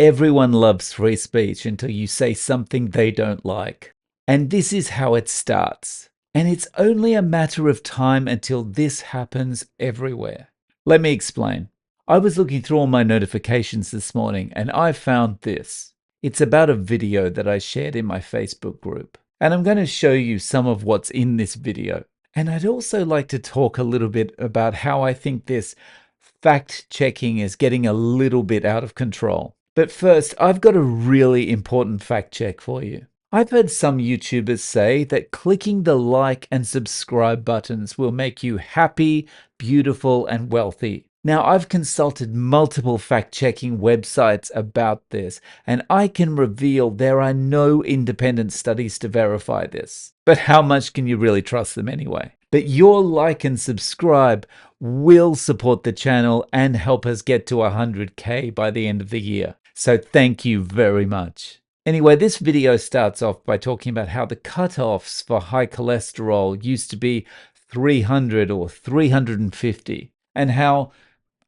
Everyone loves free speech until you say something they don't like. And this is how it starts. And it's only a matter of time until this happens everywhere. Let me explain. I was looking through all my notifications this morning and I found this. It's about a video that I shared in my Facebook group. And I'm going to show you some of what's in this video. And I'd also like to talk a little bit about how I think this fact checking is getting a little bit out of control. But first, I've got a really important fact check for you. I've heard some YouTubers say that clicking the like and subscribe buttons will make you happy, beautiful, and wealthy. Now, I've consulted multiple fact-checking websites about this, and I can reveal there are no independent studies to verify this. But how much can you really trust them anyway? But your like and subscribe will support the channel and help us get to 100K by the end of the year. So thank you very much. Anyway, this video starts off by talking about how the cutoffs for high cholesterol used to be 300 or 350, and how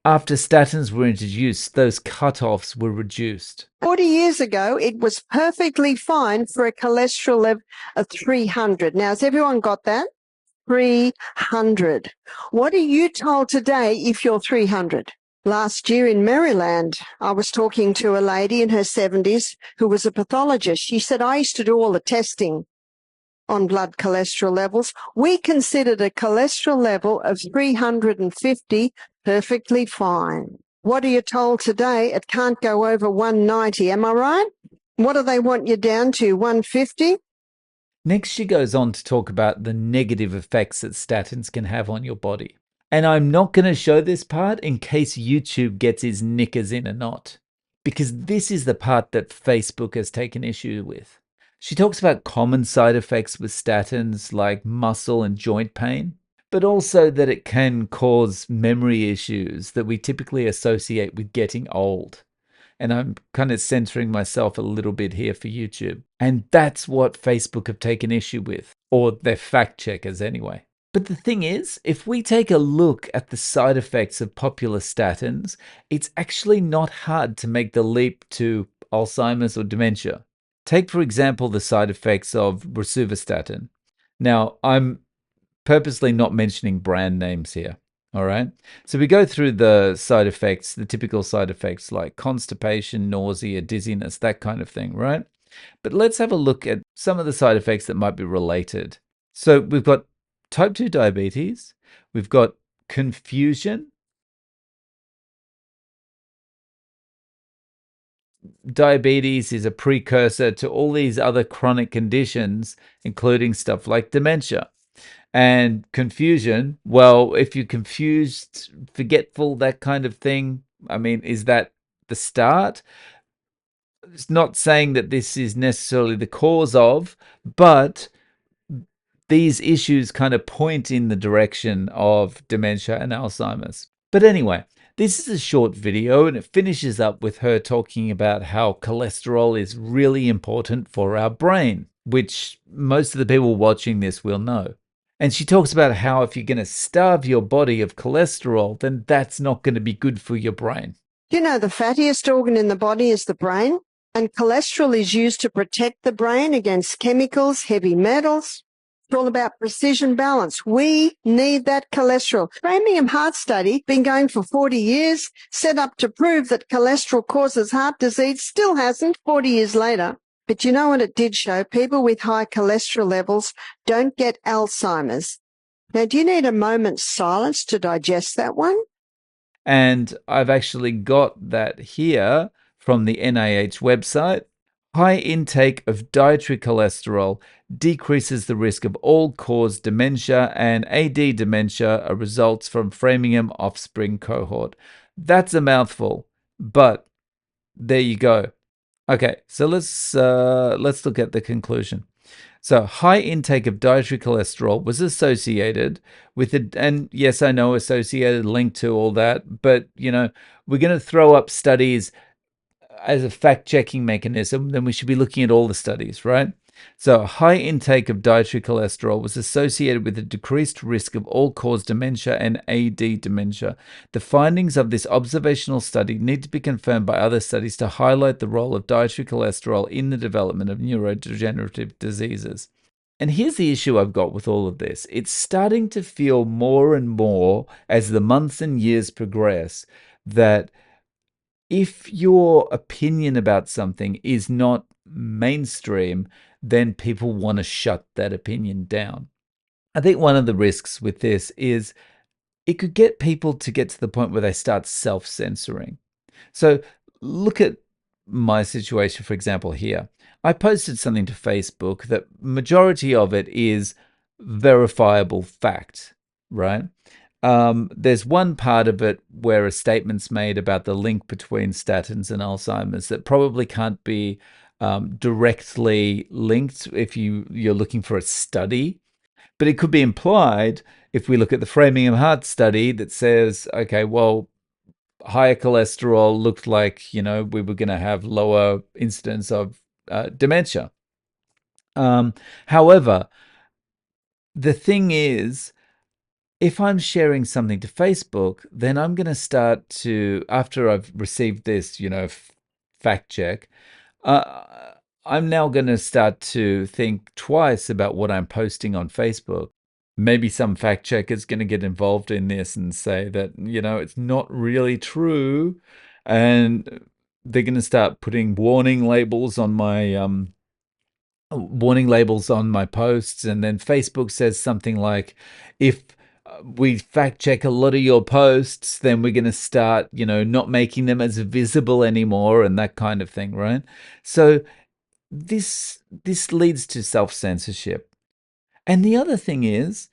after statins were introduced, those cutoffs were reduced. 40 years ago, it was perfectly fine for a cholesterol level of 300. Now, has everyone got that? 300. What are you told today if you're 300? Last year in Maryland, I was talking to a lady in her 70s who was a pathologist. She said, I used to do all the testing on blood cholesterol levels. We considered a cholesterol level of 350 perfectly fine. What are you told today? It can't go over 190. Am I right? What do they want you down to? 150? Next, she goes on to talk about the negative effects that statins can have on your body. And I'm not going to show this part in case YouTube gets his knickers in a knot, because this is the part that Facebook has taken issue with. She talks about common side effects with statins like muscle and joint pain, but also that it can cause memory issues that we typically associate with getting old. And I'm kind of censoring myself a little bit here for YouTube. And that's what Facebook have taken issue with, or their fact checkers anyway. But the thing is, if we take a look at the side effects of popular statins, it's actually not hard to make the leap to Alzheimer's or dementia. Take, for example, the side effects of rosuvastatin. Now, I'm purposely not mentioning brand names here, all right? So we go through the side effects, the typical side effects like constipation, nausea, dizziness, that kind of thing, right? But let's have a look at some of the side effects that might be related. So we've got type 2 diabetes, we've got confusion. Diabetes is a precursor to all these other chronic conditions, including stuff like dementia. And confusion, well, if you're confused, forgetful, that kind of thing, I mean, is that the start? It's not saying that this is necessarily the cause of, but these issues kind of point in the direction of dementia and Alzheimer's. But anyway, this is a short video and it finishes up with her talking about how cholesterol is really important for our brain, which most of the people watching this will know. And she talks about how if you're going to starve your body of cholesterol, then that's not going to be good for your brain. You know, the fattiest organ in the body is the brain, and cholesterol is used to protect the brain against chemicals, heavy metals. It's all about precision balance. We need that cholesterol. Framingham Heart Study, been going for 40 years, set up to prove that cholesterol causes heart disease, still hasn't 40 years later. But you know what it did show? People with high cholesterol levels don't get Alzheimer's. Now, do you need a moment's silence to digest that one? And I've actually got that here from the NIH website. High intake of dietary cholesterol decreases the risk of all-cause dementia and AD dementia results from Framingham offspring cohort. That's a mouthful, but there you go. Okay, so let's look at the conclusion. So high intake of dietary cholesterol was associated with it, and yes, I know associated, linked to all that, but you know, we're going to throw up studies as a fact-checking mechanism, then we should be looking at all the studies, right? So, a high intake of dietary cholesterol was associated with a decreased risk of all cause dementia and AD dementia. The findings of this observational study need to be confirmed by other studies to highlight the role of dietary cholesterol in the development of neurodegenerative diseases. And here's the issue I've got with all of this. It's starting to feel more and more as the months and years progress that if your opinion about something is not mainstream, then people want to shut that opinion down. I think one of the risks with this is it could get people to get to the point where they start self censoring. So look at my situation, for example, here. I posted something to Facebook that majority of it is verifiable fact, right? There's one part of it where a statement's made about the link between statins and Alzheimer's that probably can't be directly linked if you're looking for a study, but it could be implied if we look at the Framingham Heart study that says, okay, well, higher cholesterol looked like, we were going to have lower incidence of dementia. However, the thing is, if I'm sharing something to Facebook, then I'm going to start to, after I've received this, fact check, I'm now going to start to think twice about what I'm posting on Facebook. Maybe some fact checker is going to get involved in this and say that, it's not really true. And they're going to start putting warning labels on my posts. And then Facebook says something like, if we fact check a lot of your posts, then we're going to start, not making them as visible anymore and that kind of thing, right? So this leads to self-censorship. And the other thing is,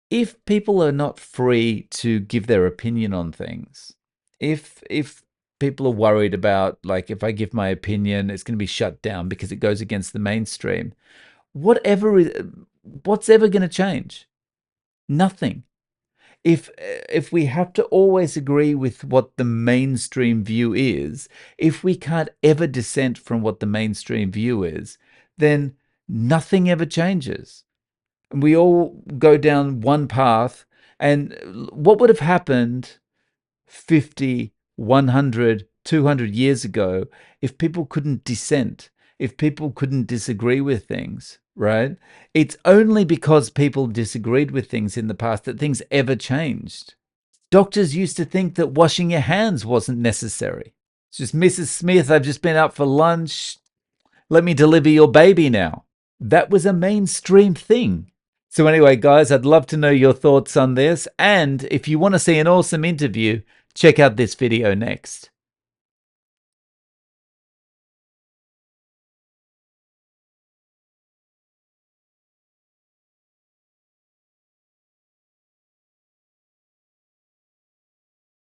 if people are not free to give their opinion on things, if people are worried about, like, if I give my opinion, it's going to be shut down because it goes against the mainstream, whatever what's ever going to change? Nothing. If we have to always agree with what the mainstream view is, if we can't ever dissent from what the mainstream view is, then nothing ever changes. We all go down one path. And what would have happened 50, 100, 200 years ago if people couldn't dissent, if people couldn't disagree with things, right? It's only because people disagreed with things in the past that things ever changed. Doctors used to think that washing your hands wasn't necessary. It's just, Mrs. Smith, I've just been out for lunch. Let me deliver your baby now. That was a mainstream thing. So, anyway, guys, I'd love to know your thoughts on this. And if you want to see an awesome interview, check out this video next.